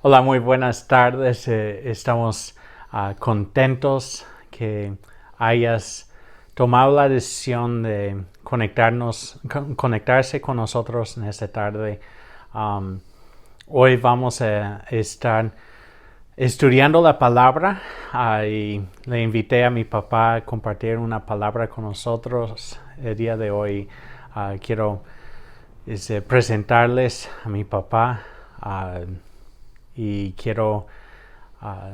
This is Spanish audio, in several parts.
Hola, muy buenas tardes. Estamos contentos que hayas tomado la decisión de conectarse con nosotros en esta tarde. Hoy vamos a estar estudiando la palabra y le invité a mi papá a compartir una palabra con nosotros el día de hoy. Quiero presentarles a mi papá. Y quiero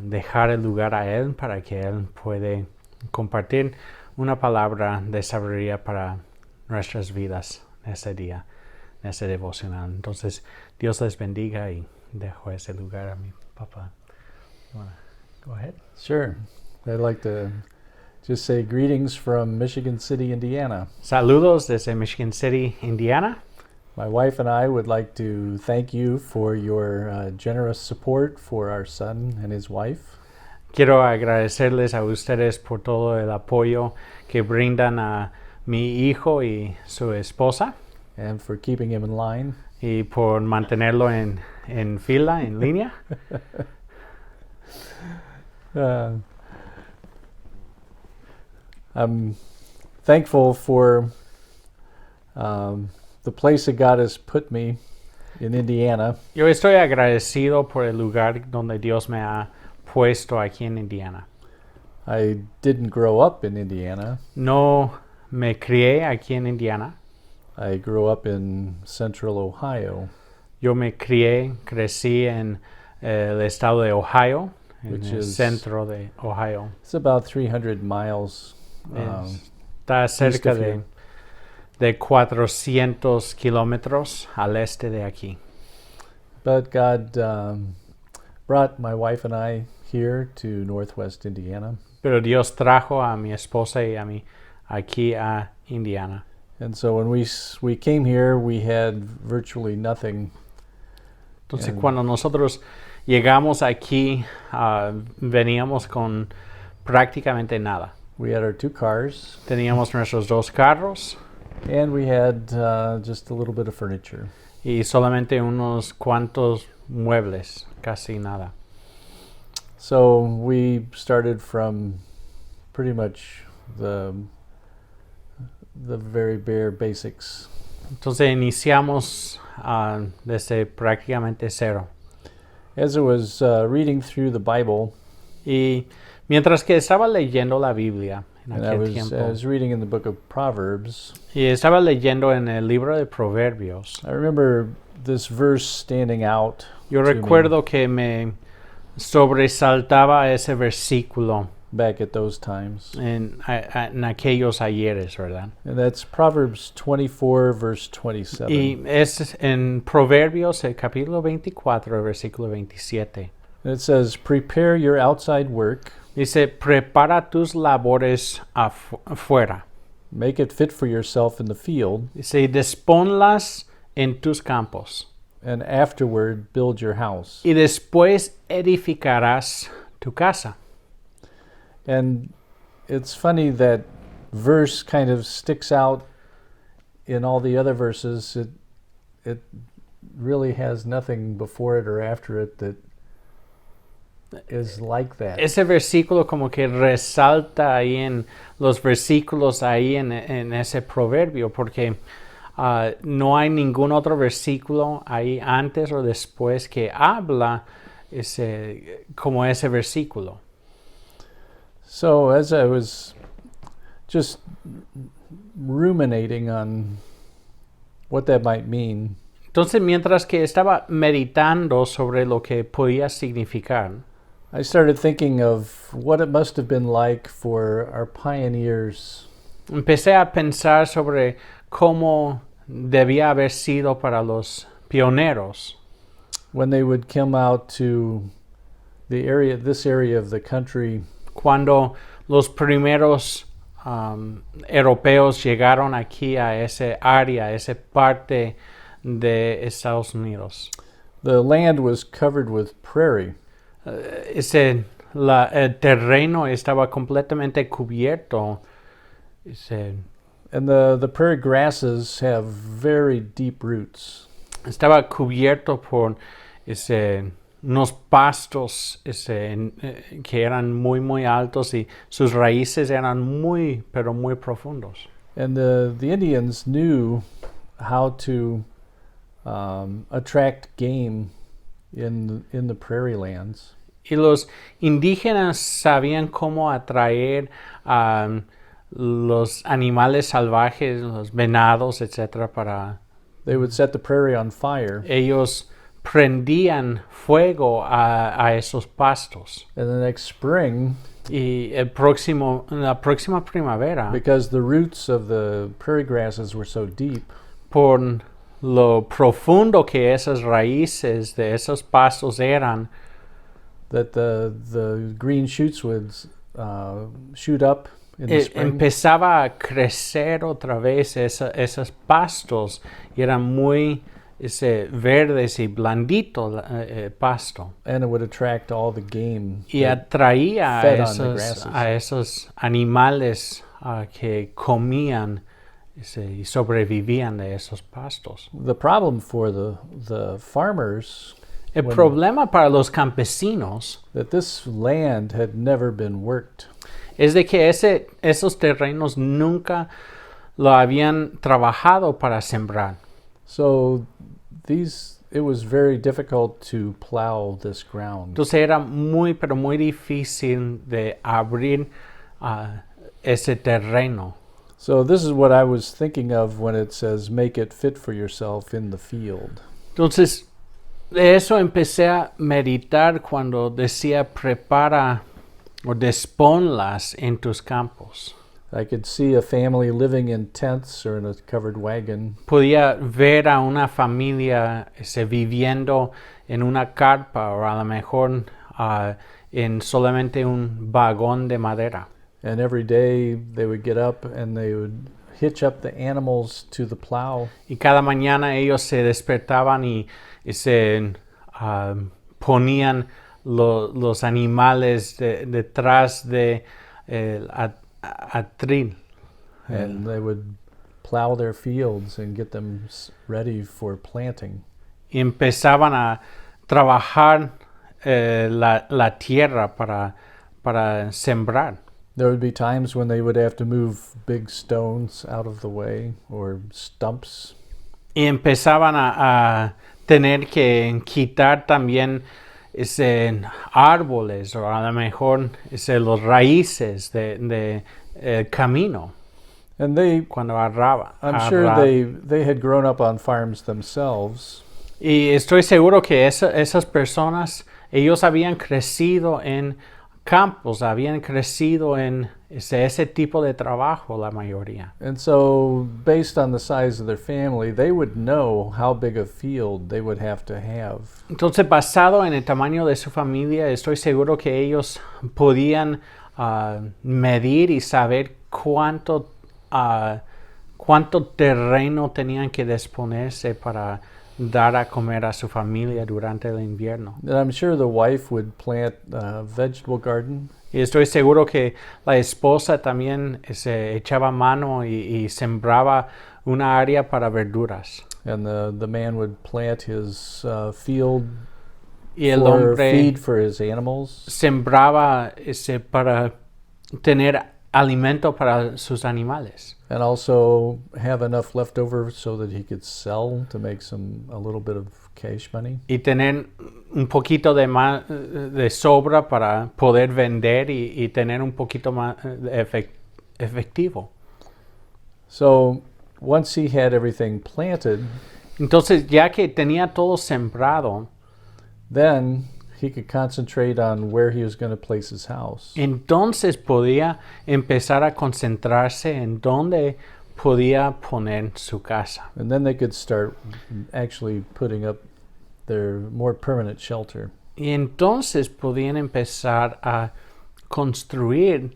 dejar el lugar a él para que él pueda compartir una palabra de sabiduría para nuestras vidas en ese día, en ese devocional. Entonces, Dios les bendiga y dejo ese lugar a mi papá. Go ahead. Sure. I'd like to just say greetings from Michigan City, Indiana. Saludos desde Michigan City, Indiana. My wife and I would like to thank you for your generous support for our son and his wife. Quiero agradecerles a ustedes por todo el apoyo que brindan a mi hijo y su esposa. And for keeping him in line. Y por mantenerlo en fila, en línea. I'm thankful for the place that God has put me in Indiana. Yo estoy agradecido por el lugar donde Dios me ha puesto aquí en Indiana. I didn't grow up in Indiana. No me crié aquí en Indiana. I grew up in central Ohio. Yo me crecí en el estado de Ohio, en el centro de Ohio. It's about 300 miles. Está cerca de 400 kilómetros al este de aquí. But God brought my wife and I here to Northwest Indiana. Pero Dios trajo a mi esposa y a mí aquí a Indiana. And so when we came here, we had virtually nothing. Entonces cuando nosotros llegamos aquí, veníamos con prácticamente nada. We had our 2 cars. Teníamos nuestros 2 carros. And we had just a little bit of furniture. Y solamente unos cuantos muebles, casi nada. So we started from pretty much the very bare basics. Entonces iniciamos desde prácticamente cero. As I was reading through the Bible, y mientras que estaba leyendo la Biblia en and aquel tiempo, I was reading in the book of Proverbs, y estaba leyendo en el libro de Proverbios, I remember this verse standing out. Yo recuerdo que me sobresaltaba ese versículo back at those times. En aquellos ayeres, ¿verdad? And that's Proverbs 24, verse 27. Y es en Proverbios, el capítulo 24, el versículo 27. And it says, prepare your outside work. Dice, prepara tus labores afuera. Make it fit for yourself in the field. Dice, disponlas en tus campos. And afterward, build your house. Y después edificarás tu casa. And it's funny that verse kind of sticks out in all the other verses. It really has nothing before it or after it that is like that. Ese versículo como que resalta ahí en los versículos ahí en ese proverbio, porque no hay ningún otro versículo ahí antes o después que habla como ese versículo. So as I was just ruminating on what that might mean, entonces mientras que estaba meditando sobre lo que podía significar, I started thinking of what it must have been like for our pioneers. Empecé a pensar sobre cómo debía haber sido para los pioneros when they would come out to this area of the country. Cuando los primeros europeos llegaron aquí a ese área, a esa parte de Estados Unidos. The land was covered with prairie. El terreno estaba completamente cubierto. And the prairie grasses have very deep roots. Estaba cubierto por unos pastos que eran muy, muy altos y sus raíces eran muy, pero muy profundos. And the Indians knew how to attract game in the prairie lands. Y los indígenas sabían cómo atraer a los animales salvajes, los venados, etcétera, para They would set the prairie on fire, ellos prendían fuego a esos pastos. and the next spring, Y la próxima primavera, because the roots of the prairie grasses were so deep, por lo profundo que esas raíces de esos pastos eran, that the green shoots would shoot up in the spring. empezaba a crecer otra vez esos pastos y eran muy verdes y blandito pasto. And it would attract all the game Y that atraía fed on the grasses. a esos animales que comían y sobrevivían de esos pastos. The problem for the farmers, El Bueno. problema para los campesinos that this land had never been worked. es de que esos terrenos nunca lo habían trabajado para sembrar. So it was very difficult to plow this ground. Entonces era muy, pero muy difícil de abrir ese terreno. So this is what I was thinking of when it says, make it fit for yourself in the field. Entonces, de eso empecé a meditar cuando decía prepara o disponlas en tus campos. I could see a family living in tents or in a covered wagon. Podía ver a una familia viviendo en una carpa o a lo mejor en solamente un vagón de madera. And every day they would get up and they would hitch up the animals to the plow. Y cada mañana ellos se despertaban y se ponían los animales detrás de atril. And they would plow their fields and get them ready for planting. Y empezaban a trabajar la tierra para sembrar. There would be times when they would have to move big stones out of the way or stumps. Y empezaban a tener que quitar también árboles o a lo mejor los raíces de camino. And they, Cuando I'm sure they had grown up on farms themselves. Y estoy seguro que esas personas, ellos habían crecido en campos, habían crecido en ese tipo de trabajo, la mayoría. And so, based on the size of their family, they would know how big a field they would have to have. Entonces, basado en el tamaño de su familia, estoy seguro que ellos podían medir y saber cuánto terreno tenían que disponerse para dar a comer a su familia durante el invierno. And I'm sure the wife would plant a vegetable garden. Y estoy seguro que la esposa también se echaba mano y sembraba una área para verduras. And the man would plant his field Y el for hombre feed for his animals. sembraba para tener alimento para sus animales. And also have enough left over so that he could sell to make a little bit of cash money. Y tener un poquito de sobra para poder vender y tener un poquito más efectivo. So once he had everything planted, Entonces, ya que tenía todo sembrado, then he could concentrate on where he was going to place his house. entonces podía empezar a concentrarse en dónde podía poner su casa. And then they could start actually putting up their more permanent shelter. Y entonces podían empezar a construir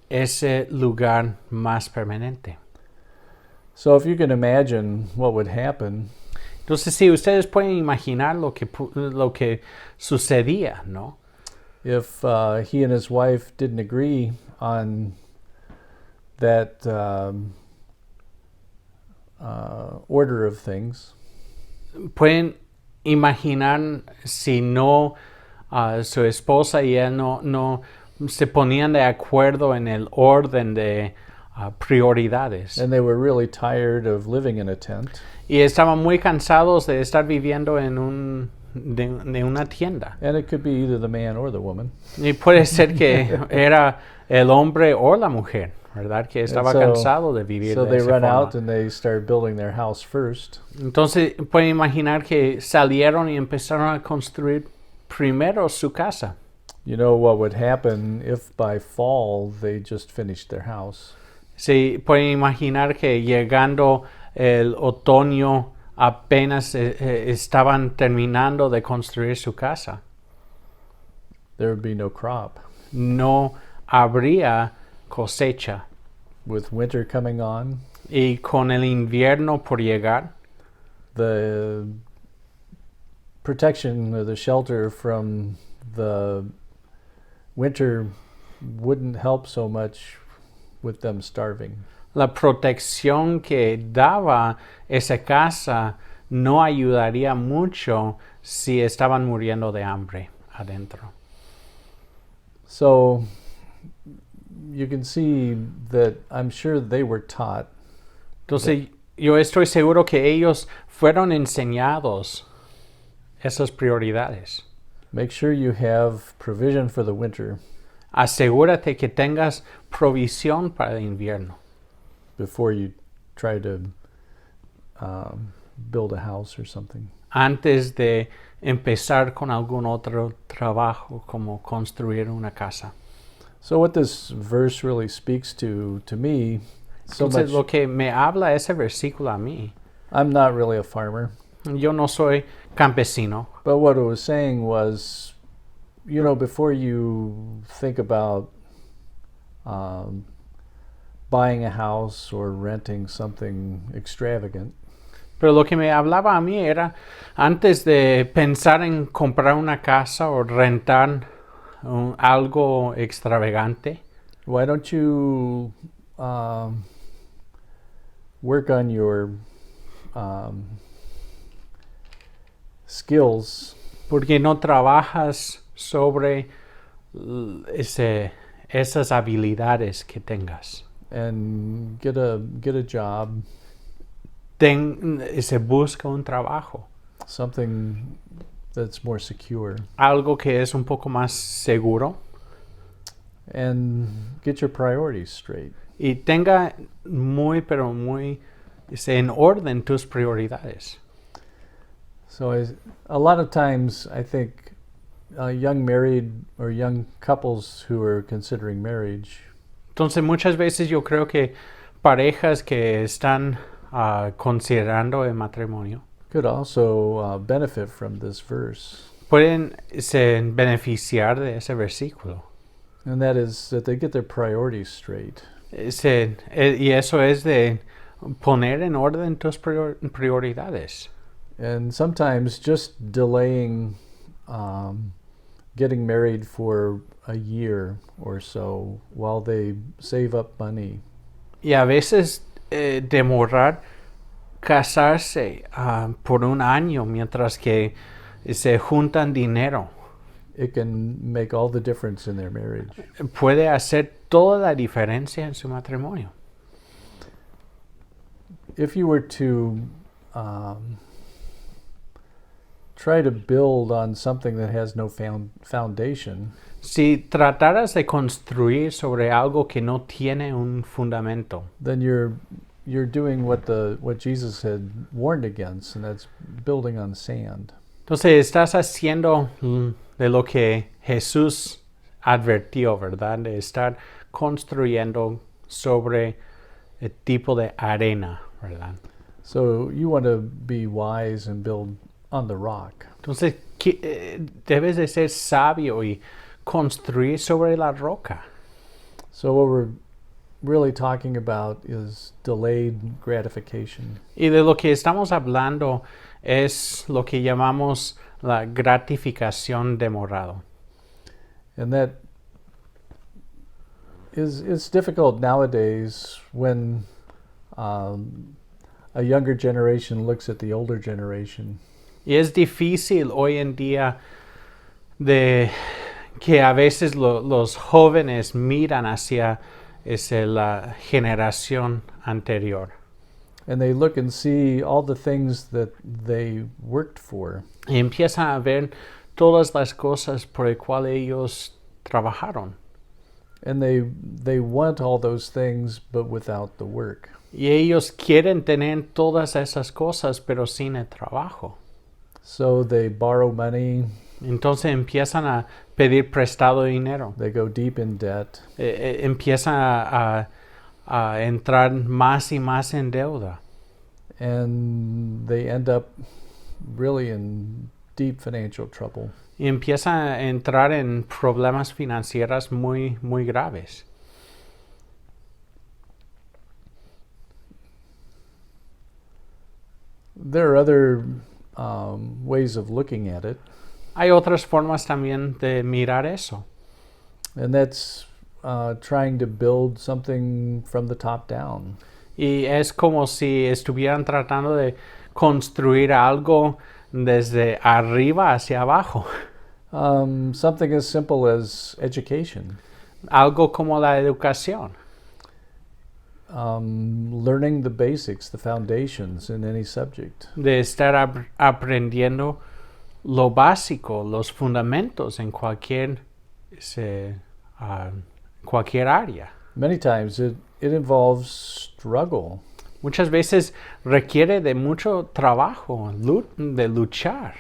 ese lugar más permanente. So if you can imagine what would happen, Entonces, si ustedes pueden imaginar lo que sucedía, ¿no? if he and his wife didn't agree on that order of things, Pueden imaginar si no su esposa y él no se ponían de acuerdo en el orden de prioridades. And they were really tired of living in a tent. Y estaban muy cansados de estar viviendo en de una tienda. And it could be either the man or the woman. Y puede ser que era el hombre o la mujer, ¿verdad? Que estaba cansado de vivir So de they esa run forma. out and they start building their house first. Entonces pueden imaginar que salieron y empezaron a construir primero su casa. You know what would happen if by fall they just finished their house? Sí, pueden imaginar que llegando el otoño apenas estaban terminando de construir su casa. There would be no crop. No habría cosecha. With winter coming on, Y con el invierno por llegar, the protection or the shelter from the winter wouldn't help so much with them starving. la protección que daba esa casa no ayudaría mucho si estaban muriendo de hambre adentro. So you can see that I'm sure they were taught. Entonces, yo estoy seguro que ellos fueron enseñados esas prioridades. Make sure you have provision for the winter Asegúrate que tengas provisión para el invierno before you try to build a house or something. antes de empezar con algún otro trabajo como construir una casa. So what this verse really speaks to me, so Entonces, much. lo que me habla ese versículo a mí, I'm not really a farmer, yo no soy campesino, but what it was saying was, you know, before you think about buying a house or renting something extravagant, pero lo que me hablaba a mí era antes de pensar en comprar una casa o rentar algo extravagante, why don't you work on your skills porque no trabajas sobre esas habilidades que tengas. and get a job, Se busca un trabajo, something that's more secure, algo que es un poco más seguro and get your priorities straight. y tenga pero muy en orden tus prioridades. So a lot of times I think young married or young couples who are considering marriage Entonces muchas veces yo creo que parejas que están considerando el matrimonio could also benefit from this verse. pueden beneficiar de ese versículo. And that is that they get their priorities straight. Y eso es de poner en orden tus prioridades. And sometimes just delaying getting married for a year or so while they save up money Y a veces demorar casarse por un año mientras que se juntan dinero it can make all the difference in their marriage. puede hacer toda la diferencia en su matrimonio. If you were to try to build on something that has no foundation, Si trataras de construir sobre algo que no tiene un fundamento, then you're doing what Jesus had warned against, and that's building on sand. entonces estás haciendo de lo que Jesús advirtió, ¿verdad? De estar construyendo sobre el tipo de arena, ¿verdad? So you want to be wise and build on the rock. Entonces debes de ser sabio y construir sobre la roca. So what we're really talking about is delayed gratification. Y de lo que estamos hablando es lo que llamamos la gratificación demorada. And that it's difficult nowadays when a younger generation looks at the older generation. Y es difícil hoy en día de que a veces los jóvenes miran hacia la generación anterior. And they look and see all the things that they worked for. Y empiezan a ver todas las cosas por las cuales ellos trabajaron. And they want all those things, but without the work. Y ellos quieren tener todas esas cosas, pero sin el trabajo. So they borrow money. Entonces empiezan a pedir prestado dinero. They go deep in debt. Empiezan a entrar más y más en deuda. And they end up really in deep financial trouble. Y empiezan a entrar en problemas financieros muy, muy graves. There are other ways of looking at it. Hay otras formas también de mirar eso. And that's trying to build something from the top down. Y es como si estuvieran tratando de construir algo desde arriba hacia abajo. Something as simple as education. Algo como la educación. Learning the basics, the foundations in any subject. De estar aprendiendo lo básico, los fundamentos en cualquier área. Many times it involves struggle. Muchas veces requiere de mucho trabajo, de luchar.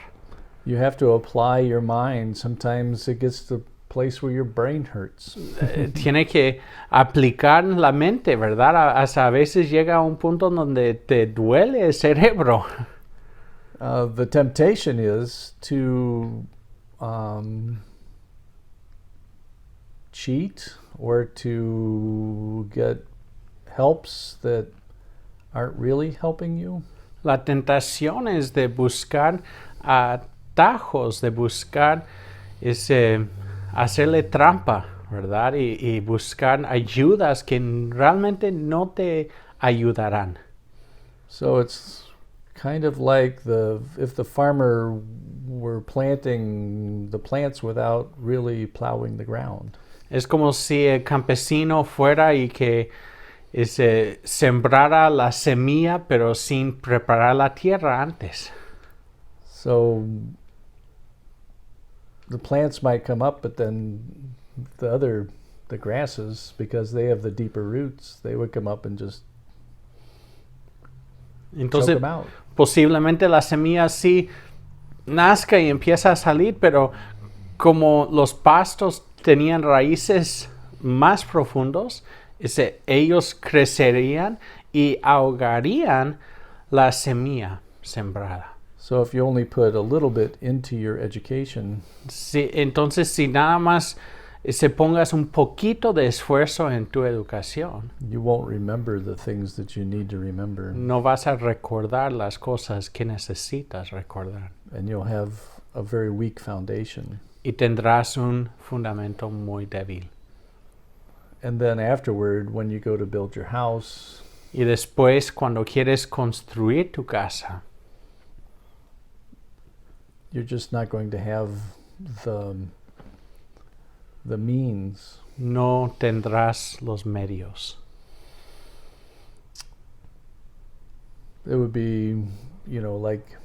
You have to apply your mind. Sometimes it gets to the place where your brain hurts. Tiene que aplicar la mente, ¿verdad? Hasta a veces llega a un punto donde te duele el cerebro. The temptation is to cheat or to get helps that aren't really helping you. La tentación es de buscar atajos, de buscar hacerle trampa, ¿verdad? Y buscar ayudas que realmente no te ayudarán. So it's kind of like if the farmer were planting the plants without really plowing the ground. Es como si el campesino fuera y que sembrara la semilla, pero sin preparar la tierra antes. So the plants might come up, but then the grasses, because they have the deeper roots, they would come up and just Entonces, choke them out. Posiblemente la semilla sí nazca y empieza a salir, pero como los pastos tenían raíces más profundos, ellos crecerían y ahogarían la semilla sembrada. So if you only put a little bit into your education, Entonces, si nada más se pongas un poquito de esfuerzo en tu educación, you won't remember the things that you need to remember. no vas a recordar las cosas que necesitas recordar. And you'll have a very weak foundation. Y tendrás un fundamento muy débil. And then afterward, when you go to build your house, y después, cuando quieres construir tu casa, you're just not going to have the means. No tendrás los medios. It would be, like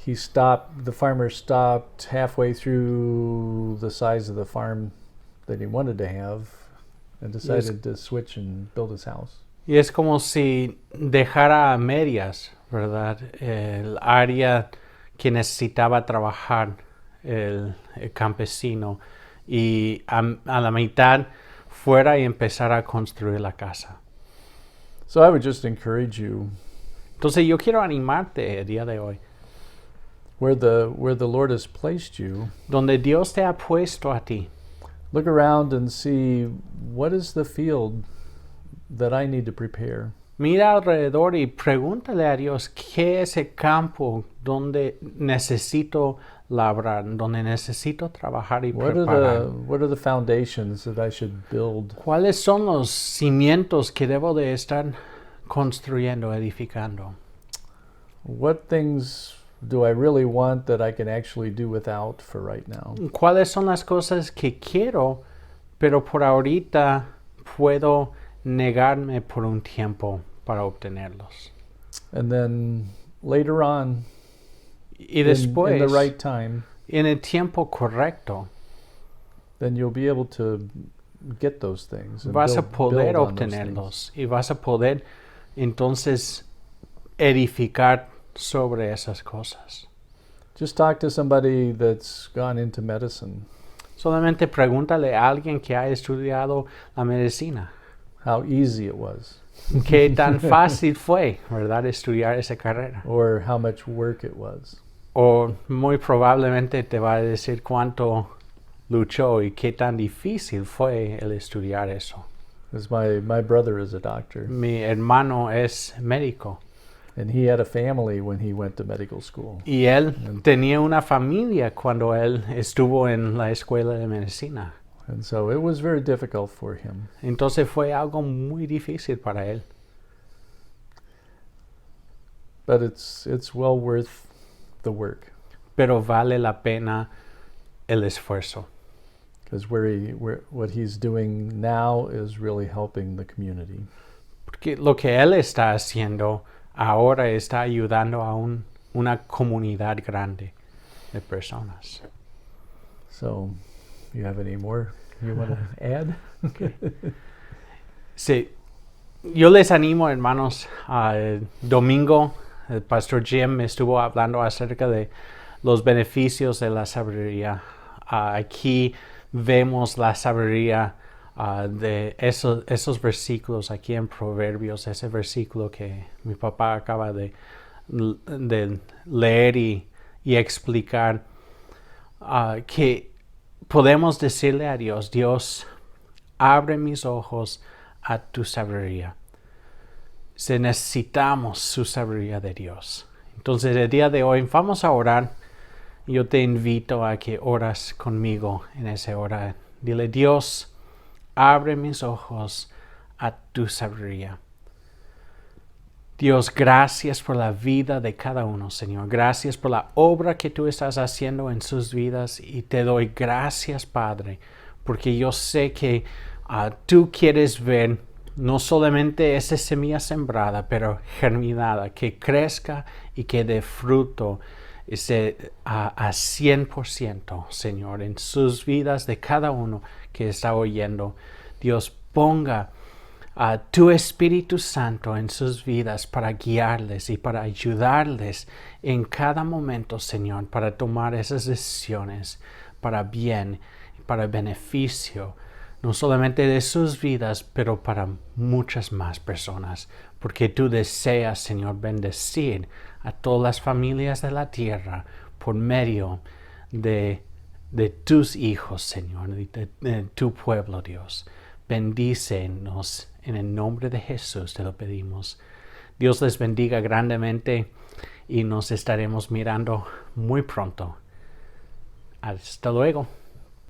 the farmer stopped halfway through the size of the farm that he wanted to have and decided to switch and build his house. Y es como si dejara a medias, ¿verdad? El área que necesitaba trabajar el campesino y a la mitad fuera y empezara a construir la casa. So I would just encourage you. Entonces yo quiero animarte el día de hoy. Where the Lord has placed you, donde Dios te ha puesto a ti, look around and see what is the field that I need to prepare. Mira alrededor y pregúntale a Dios qué es el campo donde necesito labrar, donde necesito trabajar y preparar. What are the foundations that I should build? ¿Cuáles son los cimientos que debo de estar construyendo, edificando? What things do I really want that I can actually do without for right now? ¿Cuáles son las cosas que quiero, pero por ahorita puedo negarme por un tiempo para obtenerlos? And then later on, Y después, in the right time, en el tiempo correcto, then you'll be able to get those things. And vas a build poder on those things. obtenerlos y vas a poder entonces edificar sobre esas cosas. Just talk to somebody that's gone into medicine. Solamente pregúntale a alguien que ha estudiado la medicina. How easy it was. Qué tan fácil fue, ¿verdad?, estudiar esa carrera. Or how much work it was. O muy probablemente te va a decir cuánto luchó y qué tan difícil fue el estudiar eso. Because my brother is a doctor. Mi hermano es médico. And he had a family when he went to medical school. Y él tenía una familia cuando él estuvo en la escuela de medicina. And so it was very difficult for him. Entonces fue algo muy difícil para él. But it's well worth the work. Pero vale la pena el esfuerzo. Because what he's doing now is really helping the community. Porque lo que él está haciendo ahora está ayudando a una comunidad grande de personas. So, you have any more you want to add? Okay. Sí, yo les animo, hermanos. El domingo el pastor Jim estuvo hablando acerca de los beneficios de la sabiduría. Aquí vemos la sabiduría de esos versículos aquí en Proverbios, ese versículo que mi papá acaba de leer y explicar, que podemos decirle a Dios: Dios, abre mis ojos a tu sabiduría. Necesitamos su sabiduría de Dios. Entonces el día de hoy vamos a orar. Yo te invito a que oras conmigo en esa hora. Dile: Dios, abre mis ojos a tu sabiduría. Dios, gracias por la vida de cada uno, Señor. Gracias por la obra que tú estás haciendo en sus vidas. Y te doy gracias, Padre, porque yo sé que tú quieres ver no solamente esa semilla sembrada, pero germinada, que crezca y que dé fruto a 100%, Señor, en sus vidas de cada uno que está oyendo. Dios, ponga a tu Espíritu Santo en sus vidas para guiarles y para ayudarles en cada momento, Señor, para tomar esas decisiones para bien, para beneficio, no solamente de sus vidas, pero para muchas más personas, porque tú deseas, Señor, bendecir a todas las familias de la tierra por medio de tus hijos, Señor, de tu pueblo, Dios. Bendícenos en el nombre de Jesús, te lo pedimos. Dios les bendiga grandemente y nos estaremos mirando muy pronto. Hasta luego.